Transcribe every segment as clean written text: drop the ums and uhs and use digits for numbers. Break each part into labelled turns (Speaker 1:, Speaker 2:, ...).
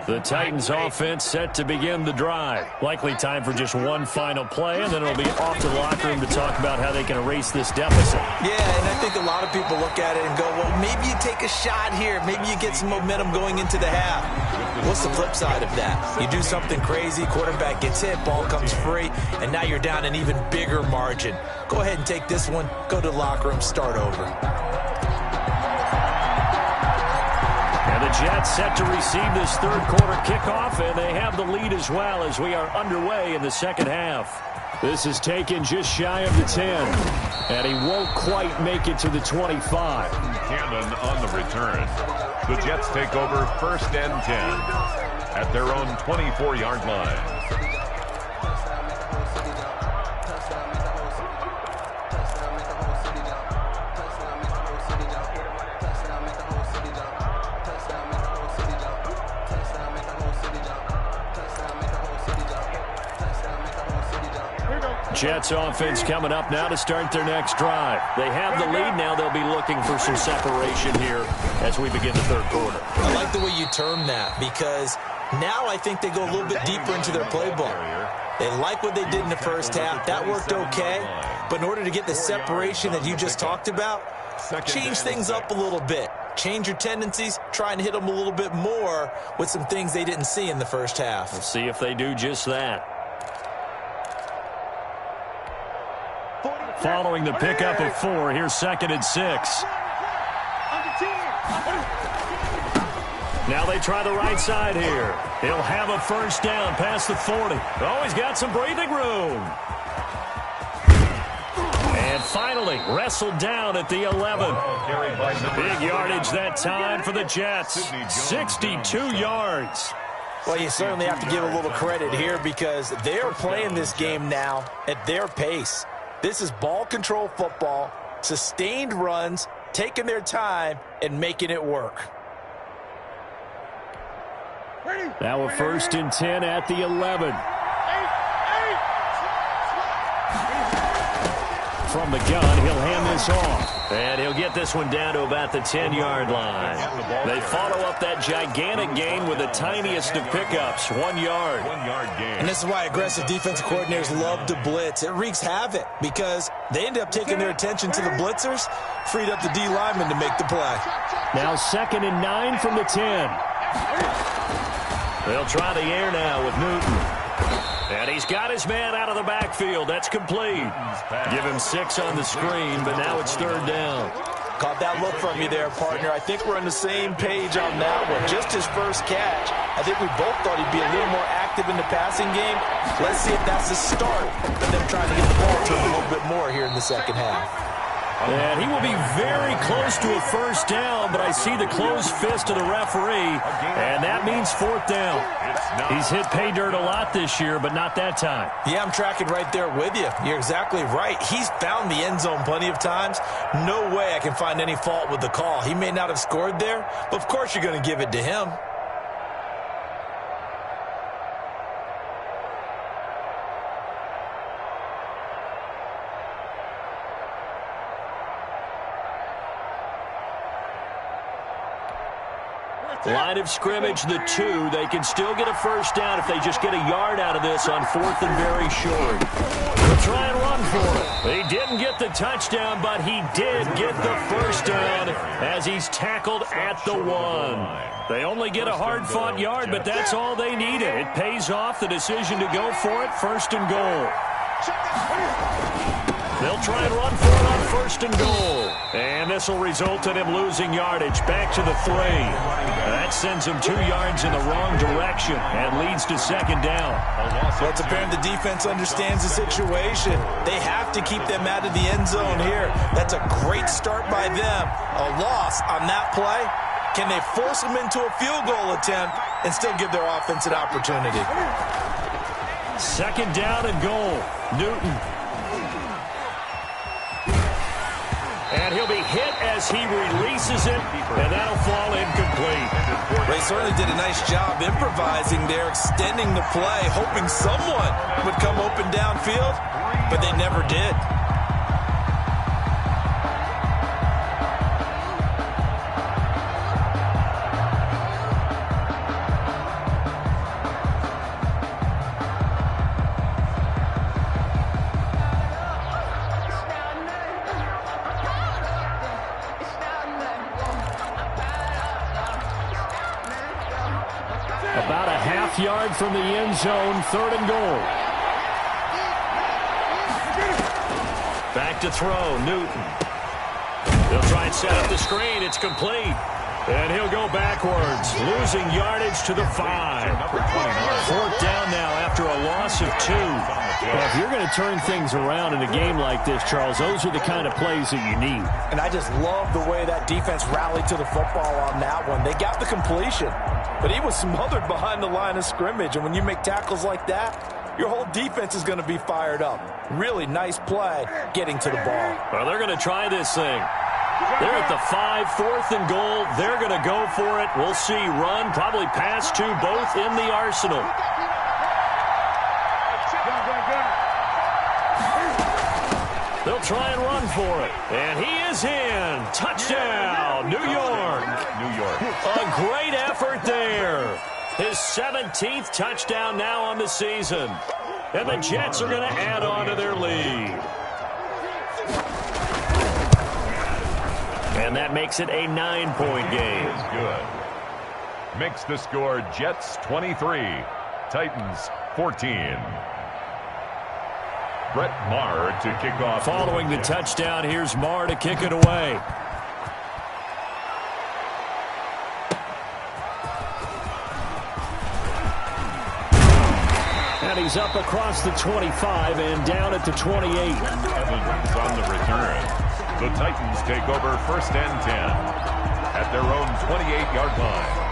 Speaker 1: The Titans offense set to begin the drive. Likely time for just one final play, and then it'll be off to the locker room to talk about how they can erase this deficit.
Speaker 2: Yeah, and I think a lot of people look at it and go, well, maybe you take a shot here. Maybe you get some momentum going into the half. What's the flip side of that? You do something crazy, quarterback gets hit, ball comes free, and now you're down an even bigger margin. Go ahead and take this one, go to the locker room, start over.
Speaker 1: And the Jets set to receive this third quarter kickoff, and they have the lead as well as we are underway in the second half. This is taken just shy of the 10, and he won't quite make it to the 25.
Speaker 3: Cannon on the return. The Jets take over 1st and 10 at their own 24-yard line.
Speaker 1: Jets offense coming up now to start their next drive. They have the lead now. They'll be looking for some separation here as we begin the third quarter.
Speaker 2: I like the way you term that, because now I think they go a little bit deeper into their playbook. They like what they did in the first half. That worked okay. But in order to get the separation that you just talked about, change things up a little bit. Change your tendencies, try and hit them a little bit more with some things they didn't see in the first half.
Speaker 1: We'll see if they do just that. Following the pickup of 4, here's 2nd and 6. Now they try the right side here. He'll have a first down past the 40. Oh, he's got some breathing room. And finally, wrestled down at the 11. Big yardage that time for the Jets. 62 yards.
Speaker 2: Well, you certainly have to give a little credit here because they're playing this game now at their pace. This is ball control football, sustained runs, taking their time, and making it work.
Speaker 1: Now a 1st and 10 at the 11. From the gun, he'll hand this off. And he'll get this one down to about the 10-yard line. They follow up that gigantic gain with the tiniest of pickups, 1 yard.
Speaker 3: 1 yard gain.
Speaker 2: And this is why aggressive defensive coordinators love to blitz. It wreaks havoc because they end up taking their attention to the blitzers, freed up the D lineman to make the play.
Speaker 1: Now 2nd and 9 from the 10. They'll try the air now with Newton. And he's got his man out of the backfield. That's complete. Give him 6 on the screen, but now it's 3rd down.
Speaker 2: Caught that look from you there, partner. I think we're on the same page on that one. Just his first catch. I think we both thought he'd be a little more active in the passing game. Let's see if that's the start of them trying to get the ball to him a little bit more here in the second half.
Speaker 1: And he will be very close to a first down, but I see the closed fist of the referee, and that means 4th down. He's hit pay dirt a lot this year, but not that time.
Speaker 2: Yeah, I'm tracking right there with you. You're exactly right. He's found the end zone plenty of times. No way I can find any fault with the call. He may not have scored there, but of course you're going to give it to him.
Speaker 1: Line of scrimmage, the 2. They can still get a first down if they just get a yard out of this on 4th and very short. They'll try and run for it. He didn't get the touchdown, but he did get the first down as he's tackled at the 1. They only get a hard-fought yard, but that's all they needed. It pays off the decision to go for it, 1st and goal. They'll try and run for it on 1st and goal. And this will result in him losing yardage back to the 3. That sends him 2 yards in the wrong direction and leads to 2nd down.
Speaker 2: Well, it's apparent the defense understands the situation. They have to keep them out of the end zone here. That's a great start by them. A loss on that play. Can they force them into a field goal attempt and still give their offense an opportunity?
Speaker 1: 2nd down and goal. Newton. And he'll be hit as he releases it, and that'll fall incomplete.
Speaker 2: They certainly did a nice job improvising there, extending the play, hoping someone would come open downfield, but they never did.
Speaker 1: Half yard from the end zone, 3rd and goal. Back to throw, Newton. They'll try and set up the screen. It's complete. And he'll go backwards, losing yardage to the 5. 4th down now after a loss of 2. Well, if you're going to turn things around in a game like this, Charles, those are the kind of plays that you need.
Speaker 4: And I just love the way that defense rallied to the football on that one. They got the completion, but he was smothered behind the line of scrimmage. And when you make tackles like that, your whole defense is going to be fired up. Really nice play getting to the ball.
Speaker 1: Well, they're going to try this thing. They're at the 5, 4th and goal. They're going to go for it. We'll see. Run, probably pass to both in the arsenal. They'll try and run for it. And he is in. Touchdown, New York. A great effort there. His 17th touchdown now on the season. And the Jets are going to add on to their lead. And that makes it a 9-point game.
Speaker 3: Good. Makes the score Jets 23, Titans 14. Brett Maher to kick off.
Speaker 1: Following the touchdown, here's Maher to kick it away. And he's up across the 25 and down at the 28.
Speaker 3: Evans on the return. The Titans take over 1st and 10 at their own 28-yard line.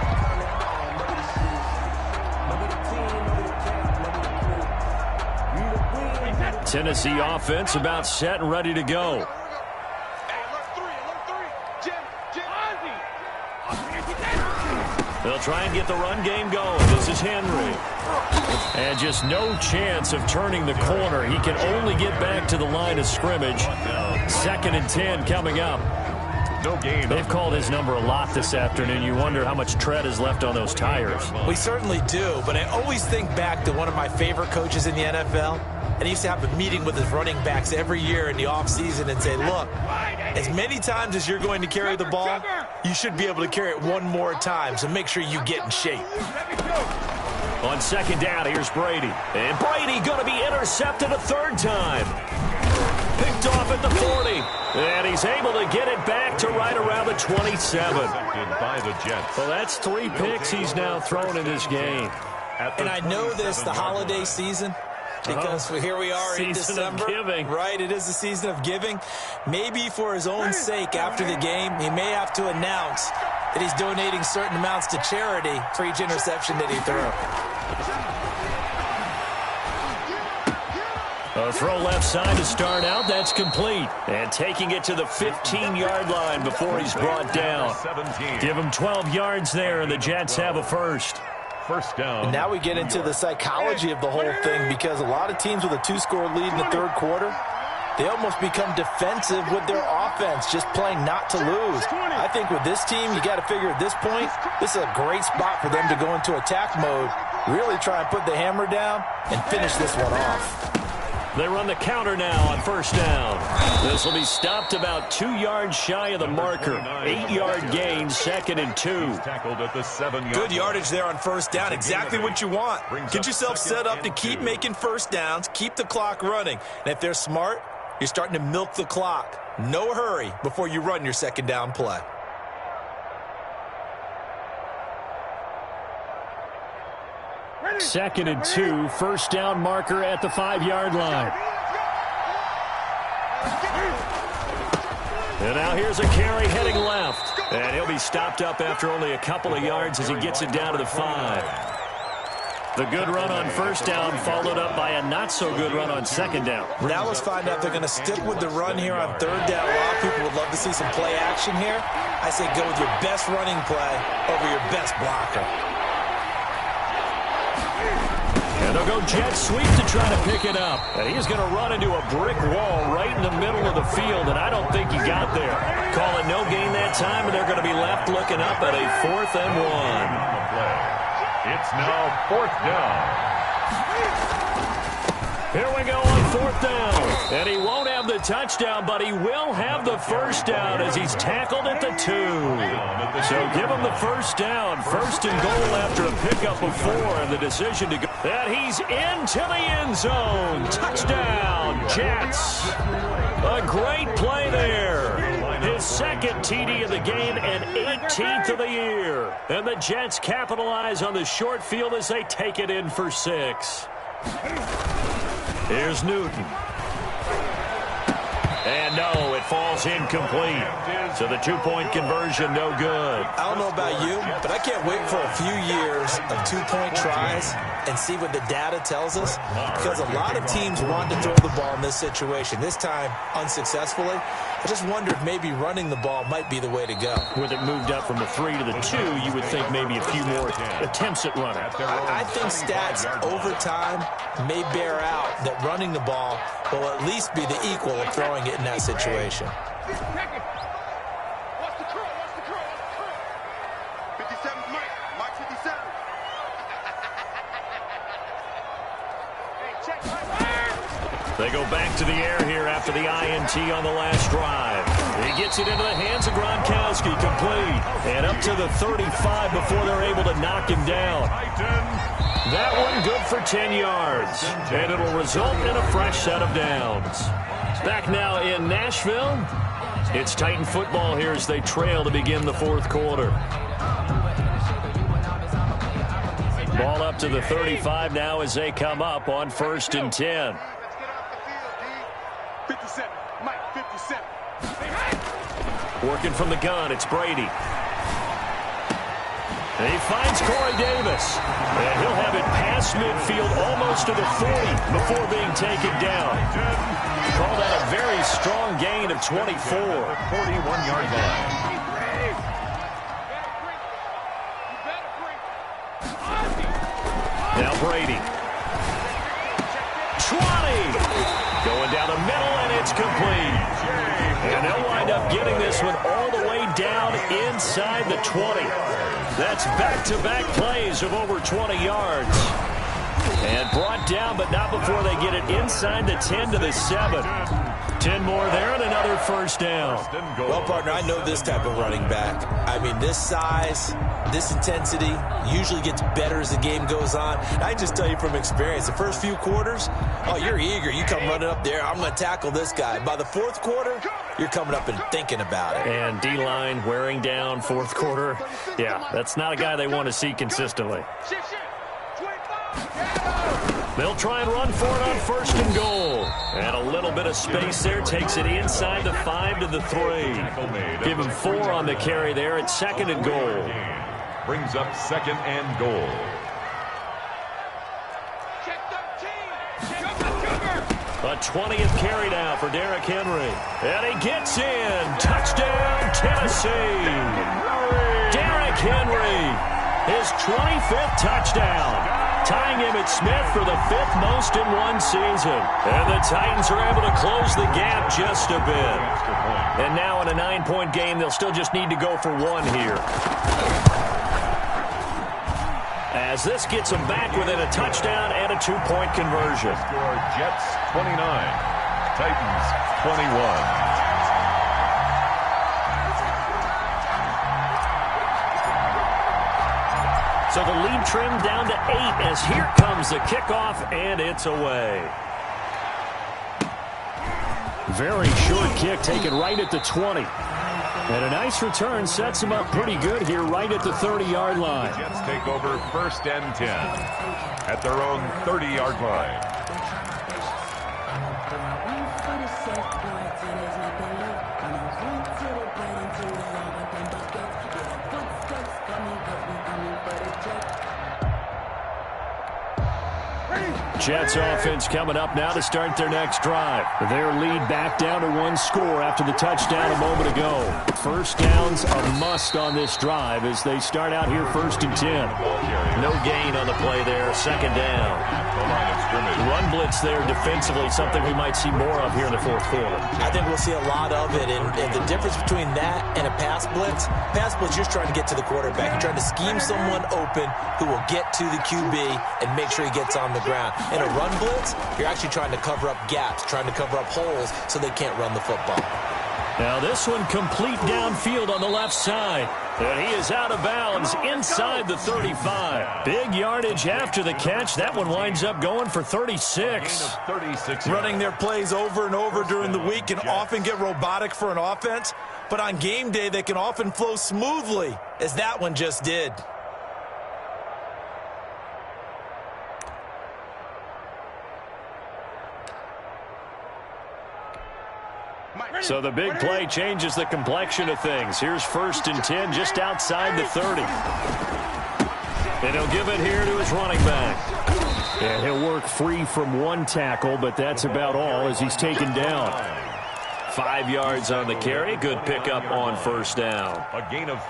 Speaker 1: Tennessee offense about set and ready to go. They'll try and get the run game going. This is Henry. And just no chance of turning the corner. He can only get back to the line of scrimmage. 2nd and 10 coming up.
Speaker 3: No gain.
Speaker 1: They've called his number a lot this afternoon. You wonder how much tread is left on those tires.
Speaker 2: We certainly do, but I always think back to one of my favorite coaches in the NFL. And he used to have a meeting with his running backs every year in the offseason and say, look, as many times as you're going to carry the ball, you should be able to carry it one more time, so make sure you get in shape.
Speaker 1: On 2nd down, here's Brady. And Brady going to be intercepted a 3rd time. Picked off at the 40. And he's able to get it back to right around the 27.
Speaker 3: By the Jets.
Speaker 1: Well, that's 3 picks he's now thrown in this game.
Speaker 2: And I know this, the holiday season, because here we are in December.
Speaker 1: Giving.
Speaker 2: Right, it is the season of giving. Maybe for his own sake after the game, he may have to announce that he's donating certain amounts to charity for each interception that he threw.
Speaker 1: A throw left side to start out. That's complete. And taking it to the 15-yard line before he's brought down.
Speaker 3: 17.
Speaker 1: Give him 12 yards there, and the Jets have a first.
Speaker 3: 1st down.
Speaker 4: And now we get into the psychology of the whole thing, because a lot of teams with a 2-score lead in the 3rd quarter, they almost become defensive with their offense, just playing not to lose. I think with this team, you got to figure at this point, this is a great spot for them to go into attack mode, really try and put the hammer down and finish this one off.
Speaker 1: They run the counter now on 1st down. This will be stopped about 2 yards shy of the marker. 8-yard gain, 2nd and 2.
Speaker 3: Tackled at the 7-yard.
Speaker 2: Good yardage there on 1st down. Exactly what you want. Get yourself set up to keep making 1st downs, keep the clock running. And if they're smart, you're starting to milk the clock. No hurry before you run your 2nd down play.
Speaker 1: Second and 2, 1st down marker at the 5-yard line. And now here's a carry heading left. And he'll be stopped up after only a couple of yards as he gets it down to the 5. The good run on 1st down followed up by a not-so-good run on 2nd down.
Speaker 2: Now let's find out if they're going to stick with the run here on 3rd down. A lot of people would love to see some play action here. I say go with your best running play over your best blocker.
Speaker 1: And they'll go jet sweep to try to pick it up. And he's going to run into a brick wall right in the middle of the field, and I don't think he got there. Call it no gain that time, and they're going to be left looking up at a 4th and 1.
Speaker 3: It's now 4th down.
Speaker 1: Here we go on 4th down. And he won't have the the touchdown, but he will have the first down as he's tackled at the 2. So give him the first down. First and goal after a pickup of 4 and the decision to go. And he's into the end zone. Touchdown, Jets. A great play there. His second TD of the game and 18th of the year. And the Jets capitalize on the short field as they take it in for 6. Here's Newton. And no, it falls incomplete. So the 2-point conversion, no good.
Speaker 2: I don't know about you, but I can't wait for a few years of 2-point tries and see what the data tells us, because a lot of teams want to throw the ball in this situation. This time, unsuccessfully. I just wonder if maybe running the ball might be the way to go.
Speaker 1: With it moved up from the 3 to the 2, you would think maybe a few more attempts at running.
Speaker 2: I think stats over time may bear out that running the ball will at least be the equal of throwing it in that situation.
Speaker 1: They go back to the air here after the INT on the last drive. He gets it into the hands of Gronkowski, complete. And up to the 35 before they're able to knock him down. That one good for 10 yards. And it'll result in a fresh set of downs. Back now in Nashville. It's Titan football here as they trail to begin the fourth quarter. Ball up to the 35 now as they come up on 1st and 10.
Speaker 5: 57, Mike, 57.
Speaker 1: Working from the gun, it's Brady. And he finds Corey Davis. And he'll have it past midfield almost to the 40 before being taken down. Call that a very strong gain of 24.
Speaker 3: 41-yard line.
Speaker 1: Now Brady. 20. Going down the middle, and it's complete. And they'll wind up getting this one all the way down inside the 20. That's back-to-back plays of over 20 yards. And brought down, but not before they get it inside the 10 to the 7. 10 more there and another first down.
Speaker 2: Well, partner, I know this type of running back. I mean, this size, this intensity usually gets better as the game goes on. And I just tell you from experience, the first few quarters, oh, you're eager. You come running up there, I'm going to tackle this guy. By the fourth quarter, you're coming up and thinking about it.
Speaker 1: And D-line wearing down fourth quarter. Yeah, that's not a guy they want to see consistently. They'll try and run for it on 1st and goal. And a little bit of space there takes it inside the 5 to the 3. Give him 4 on the carry there at 2nd and goal.
Speaker 3: Brings up 2nd and goal.
Speaker 1: A 20th carry now for Derrick Henry. And he gets in. Touchdown, Tennessee. Derrick Henry, his 25th touchdown. Tying him at Smith for the 5th most in one season. And the Titans are able to close the gap just a bit. And now in a 9-point game, they'll still just need to go for 1 here. As this gets them back within a touchdown and a 2-point conversion.
Speaker 3: Score Jets 29, Titans 21.
Speaker 1: So the lead trimmed down to 8 as here comes the kickoff, and it's away. Very short kick taken right at the 20. And a nice return sets him up pretty good here right at the 30-yard line.
Speaker 3: The Jets take over 1st and 10 at their own 30-yard line.
Speaker 1: Jets offense coming up now to start their next drive. Their lead back down to 1 score after the touchdown a moment ago. First down's a must on this drive as they start out here 1st and 10. No gain on the play there. 2nd down. Run blitz there defensively, something we might see more of here in the fourth quarter.
Speaker 2: I think we'll see a lot of it, and the difference between that and a pass blitz, you're trying to get to the quarterback. You're trying to scheme someone open who will get to the QB and make sure he gets on the ground. In a run blitz, you're actually trying to cover up gaps, trying to cover up holes so they can't run the football.
Speaker 1: Now this one complete downfield on the left side. And he is out of bounds inside the 35. Big yardage after the catch. That one winds up going for 36.
Speaker 4: Running their plays over and over during the week can often get robotic for an offense, but on game day they can often flow smoothly, as that one just did.
Speaker 1: So the big play changes the complexion of things. Here's 1st and 10 just outside the 30. And he'll give it here to his running back. And he'll work free from one tackle, but that's about all as he's taken down. 5 yards on the carry. Good pickup on 1st down.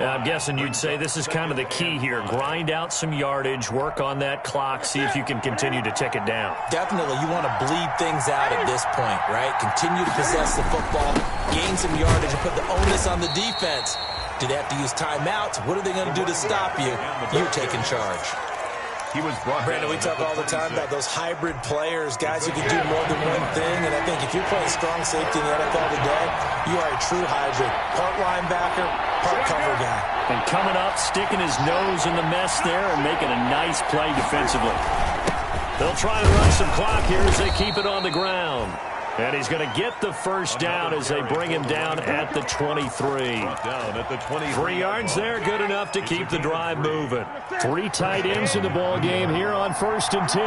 Speaker 1: I'm guessing you'd say this is kind of the key here. Grind out some yardage, work on that clock, see if you can continue to tick it down.
Speaker 2: Definitely, you want to bleed things out at this point, right? Continue to possess the football, gain some yardage, and put the onus on the defense. Do they have to use timeouts? What are they going to do to stop you? You're taking charge.
Speaker 4: Brandon, we talk all the time about those hybrid players, guys who can do more than one thing, and I think if you're playing strong safety in the NFL today, you are a true hybrid. Part linebacker, part cover guy.
Speaker 1: And coming up, sticking his nose in the mess there and making a nice play defensively. They'll try and run some clock here as they keep it on the ground. And he's going to get the 1st down as they bring him down at the 23. 3 yards there, good enough to keep the drive moving. 3 tight ends in the ball game here on 1st and 10.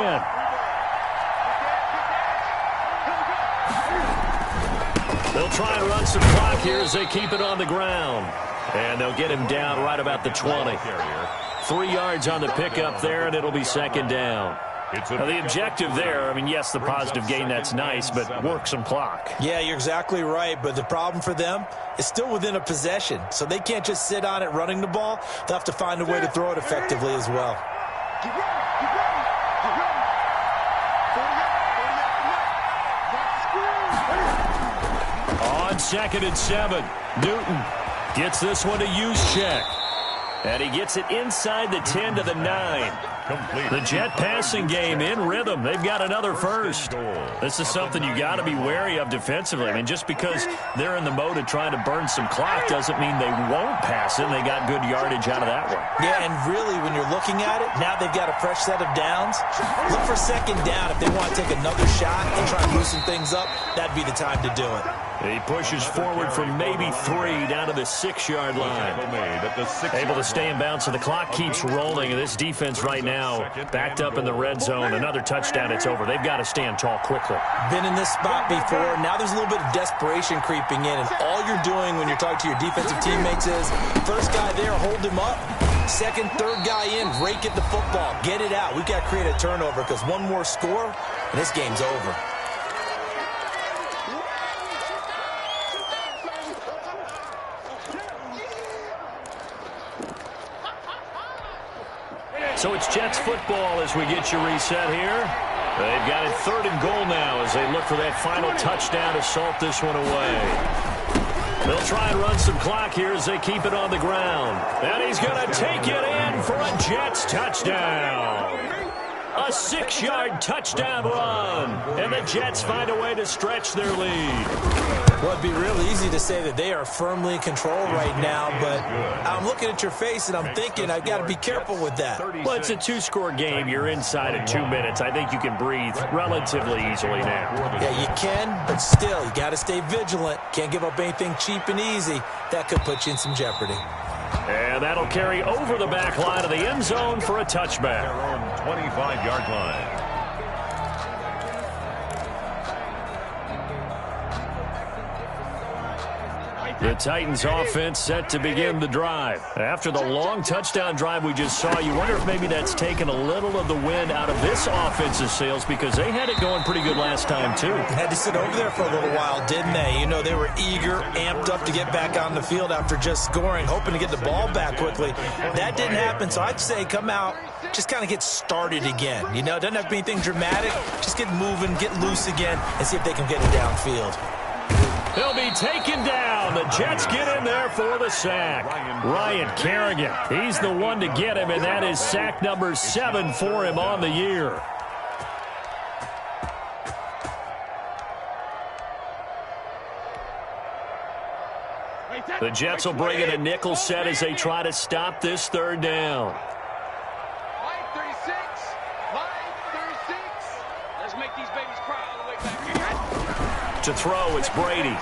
Speaker 1: They'll try and run some clock here as they keep it on the ground. And they'll get him down right about the 20. 3 yards on the pickup there, and it'll be 2nd down. Now, the objective there, I mean, yes, the positive gain, that's nice, but work some clock.
Speaker 4: Yeah, you're exactly right, but the problem for them is still within a possession, so they can't just sit on it running the ball. They'll have to find a way to throw it effectively as well.
Speaker 1: On 2nd and 7, Newton gets this one to use check. And he gets it inside the 10 to the 9. The Jet passing game in rhythm. They've got another 1st. This is something you got to be wary of defensively. I mean, just because they're in the mode of trying to burn some clock doesn't mean they won't pass it. They got good yardage out of that one.
Speaker 4: Yeah, and really, when you're looking at it, now they've got a fresh set of downs. Look for 2nd down. If they want to take another shot and try and loosen things up, that'd be the time to do it.
Speaker 1: He pushes forward from maybe 3 down to the 6-yard line. Able to stay in bounds, so the clock keeps rolling. And this defense right now backed up in the red zone. Another touchdown, it's over. They've got to stand tall quickly.
Speaker 2: Been in this spot before. Now there's a little bit of desperation creeping in. And all you're doing when you're talking to your defensive teammates is, 1st guy there, hold him up. 2nd, 3rd guy in, rake at the football. Get it out. We've got to create a turnover because one more score, and this game's over.
Speaker 1: So it's Jets football as we get you reset here. They've got it 3rd and goal now as they look for that final touchdown to salt this one away. They'll try and run some clock here as they keep it on the ground. And he's going to take it in for a Jets touchdown. A 6-yard touchdown run. And the Jets find a way to stretch their lead.
Speaker 2: Well, it'd be real easy to say that they are firmly in control right now, but I'm looking at your face and I'm thinking I've got to be careful with that.
Speaker 1: Well, it's a 2-score game. You're inside in 2 minutes. I think you can breathe relatively easily now.
Speaker 2: Yeah, you can, but still, you got to stay vigilant. Can't give up anything cheap and easy. That could put you in some jeopardy.
Speaker 1: And that'll carry over the back line of the end zone for a touchback.
Speaker 3: Their own 25-yard line.
Speaker 1: The Titans offense set to begin the drive. After the long touchdown drive we just saw, you wonder if maybe that's taken a little of the wind out of this offense's sails because they had it going pretty good last time too.
Speaker 4: Had to sit over there for a little while, didn't they? You know, they were eager, amped up to get back on the field after just scoring, hoping to get the ball back quickly. That didn't happen, so I'd say come out, just kind of get started again. You know, it doesn't have to be anything dramatic. Just get moving, get loose again, and see if they can get it downfield.
Speaker 1: He'll be taken down. The Jets get in there for the sack. Ryan Kerrigan, he's the one to get him, and that is sack number 7 for him on the year. The Jets will bring in a nickel set as they try to stop this third down.
Speaker 5: Line 36. Line 36. Let's make these babies cry all the way back.
Speaker 1: To throw, it's Brady.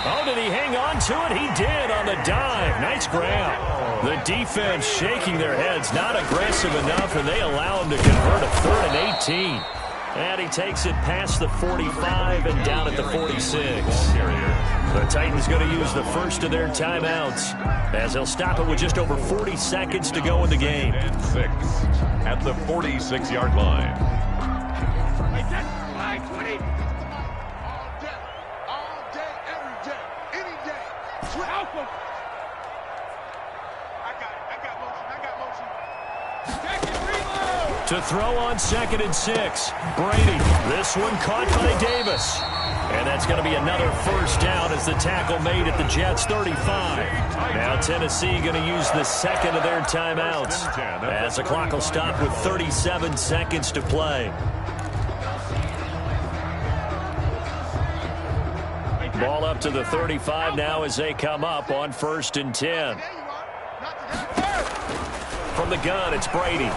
Speaker 1: Oh, did he hang on to it? He did on the dive. Nice grab. The defense shaking their heads, not aggressive enough, and they allow him to convert a 3rd and 18. And he takes it past the 45 and down at the 46. The Titans going to use the first of their timeouts, as they'll stop it with just over 40 seconds to go in the game.
Speaker 3: And 6 at the 46-yard line.
Speaker 5: Line 20. All day, every day, any day. Alpha. I got motion. Second reload.
Speaker 1: To throw on 2nd and 6. Brady. This one caught by Davis. And that's going to be another first down as the tackle made at the Jets' 35. Now Tennessee going to use the second of their timeouts, as the clock will stop with 37 seconds to play. Ball up to the 35 now as they come up on 1st and 10. From the gun, it's Brady.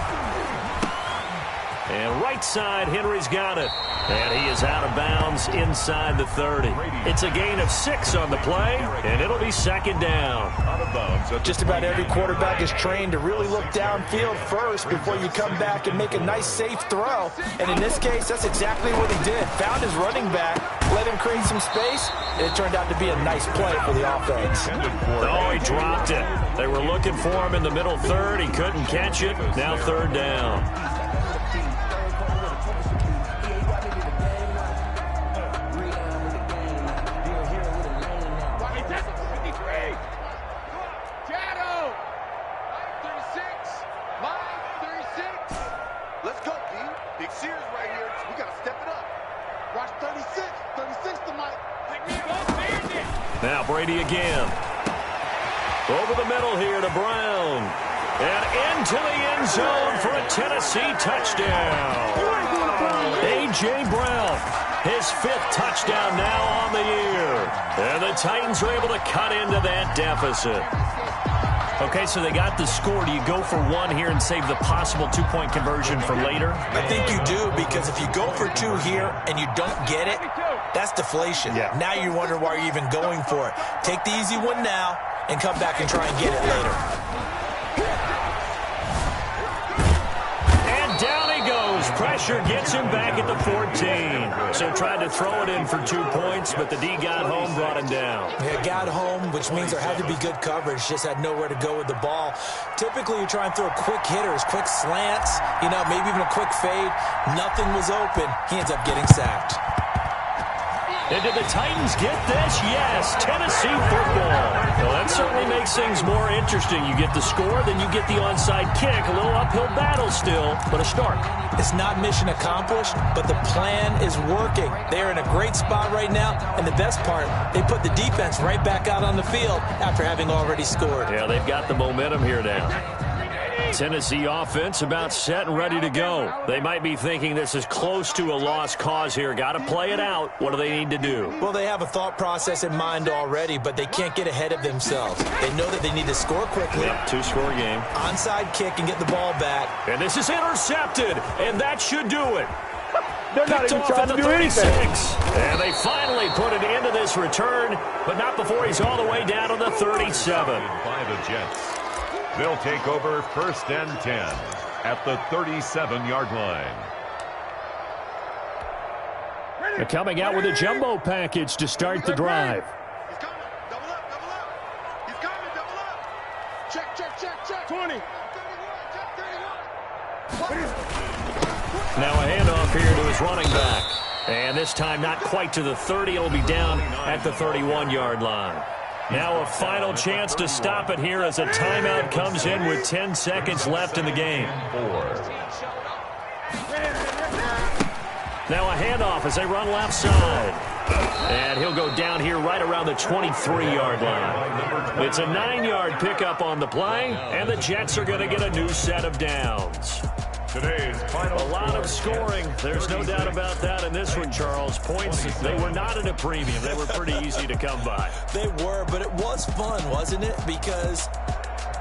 Speaker 1: And right side, Henry's got it. And he is out of bounds inside the 30. It's a gain of 6 on the play, and it'll be 2nd down.
Speaker 3: Out of bounds.
Speaker 4: Just about every quarterback is trained to really look downfield first before you come back and make a nice, safe throw. And in this case, that's exactly what he did. Found his running back, let him create some space, and it turned out to be a nice play for the offense.
Speaker 1: Oh, he dropped it. They were looking for him in the middle 3rd. He couldn't catch it. Now 3rd down.
Speaker 5: Let's go, D. Big Sears right here. We got to step it up. Watch 36. 36 tonight.
Speaker 1: Now Brady again. Over the middle here to Brown. And into the end zone for a Tennessee touchdown. A.J. Brown, his 5th touchdown now on the year. And the Titans are able to cut into that deficit. Okay, so they got the score. Do you go for 1 here and save the possible 2-point conversion for later?
Speaker 2: I think you do, because if you go for 2 here and you don't get it, that's deflation.
Speaker 1: Yeah.
Speaker 2: Now you wonder why you're even going for it. Take the easy one now and come back and try and get it later.
Speaker 1: And down he goes. Pressure gets him back at the 14. So tried to throw it in for 2 points, but the D got home, brought him down.
Speaker 2: Yeah, got home, which means there had to be good coverage. Just had nowhere to go with the ball. Typically, you try and throw quick hitters, quick slants, maybe even a quick fade. Nothing was open. He ends up getting sacked.
Speaker 1: And did the Titans get this? Yes, Tennessee football. Well, that certainly makes things more interesting. You get the score, then you get the onside kick. A little uphill battle still, but a start.
Speaker 2: It's not mission accomplished, but the plan is working. They're in a great spot right now, and the best part, they put the defense right back out on the field after having already scored.
Speaker 1: Yeah, they've got the momentum here now. Tennessee offense about set and ready to go. They might be thinking this is close to a lost cause here. Got to play it out. What do they need to do?
Speaker 2: Well, they have a thought process in mind already, but they can't get ahead of themselves. They know that they need to score quickly.
Speaker 1: Yep, 2-score game.
Speaker 2: Onside kick and get the ball back.
Speaker 1: And this is intercepted, and that should do it.
Speaker 6: They're not even trying to do
Speaker 1: 36.
Speaker 6: anything.
Speaker 1: And they finally put an end to this return, but not before he's all the way down to the 37.
Speaker 3: By the Jets. They'll take over 1st and 10 at the 37-yard line.
Speaker 1: They're coming out with a jumbo package to start the drive.
Speaker 5: He's coming. Double up, double up. He's coming, double up. Check, check, check, check. 20. 31, check 31.
Speaker 1: Now a handoff here to his running back. And this time not quite to the 30. It'll be down at the 31-yard line. Now a final chance to stop it here as a timeout comes in with 10 seconds left in the game. Now a handoff as they run left side. And he'll go down here right around the 23-yard line. It's a 9-yard pickup on the play, and the Jets are going to get a new set of downs.
Speaker 3: Today's final
Speaker 1: A lot of scoring. There's no doubt about that in this one, Charles. Points, they were not at a premium. They were pretty easy to come by.
Speaker 2: They were, but it was fun, wasn't it? Because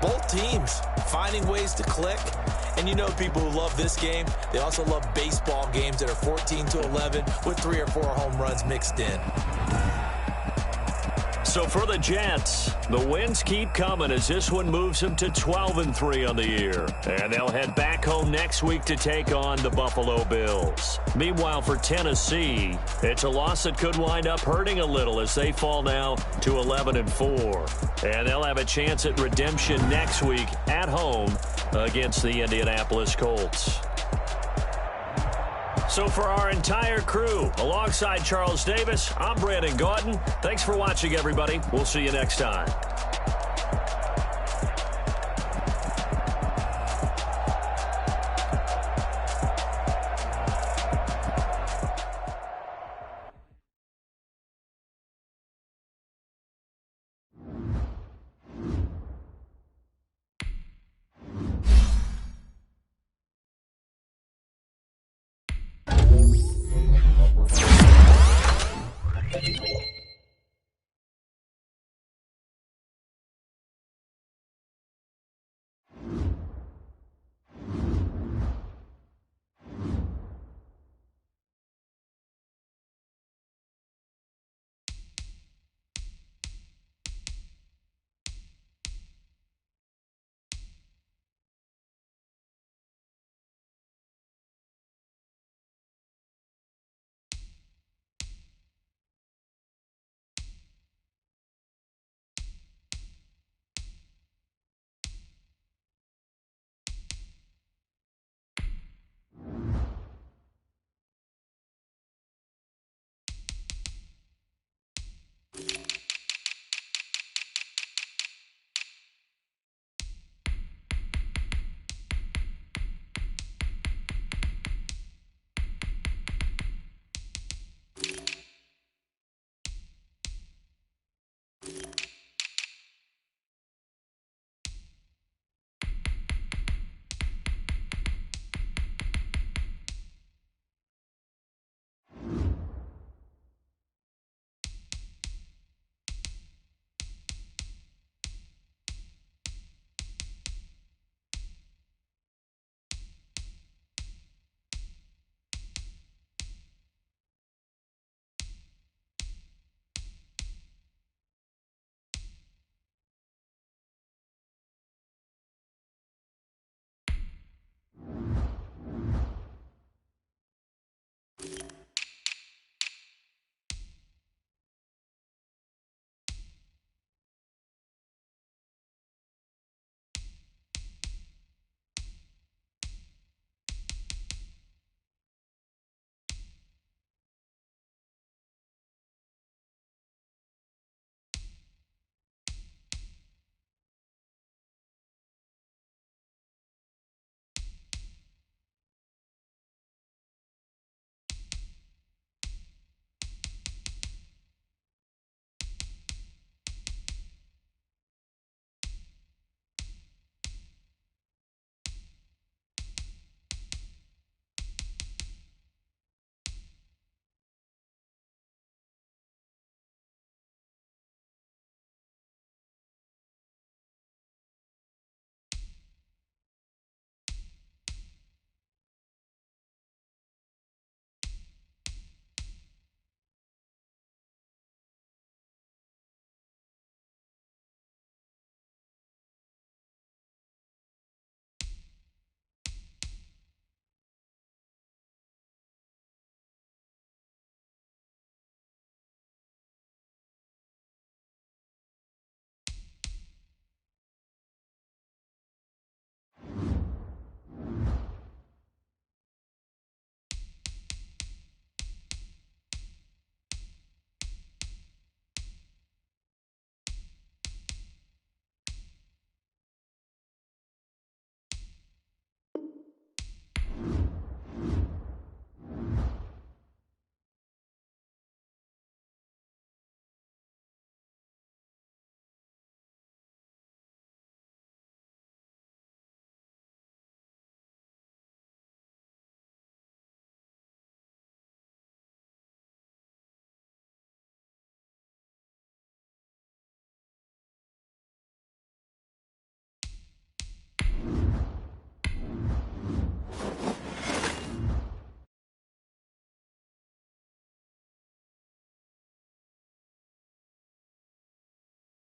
Speaker 2: both teams finding ways to click. And you know people who love this game, they also love baseball games that are 14-11 with 3 or 4 home runs mixed in.
Speaker 1: So for the Jets, the wins keep coming as this one moves them to 12-3 on the year. And they'll head back home next week to take on the Buffalo Bills. Meanwhile, for Tennessee, it's a loss that could wind up hurting a little as they fall now to 11-4. And they'll have a chance at redemption next week at home against the Indianapolis Colts. So for our entire crew, alongside Charles Davis, I'm Brandon Gaudin. Thanks for watching, everybody. We'll see you next time.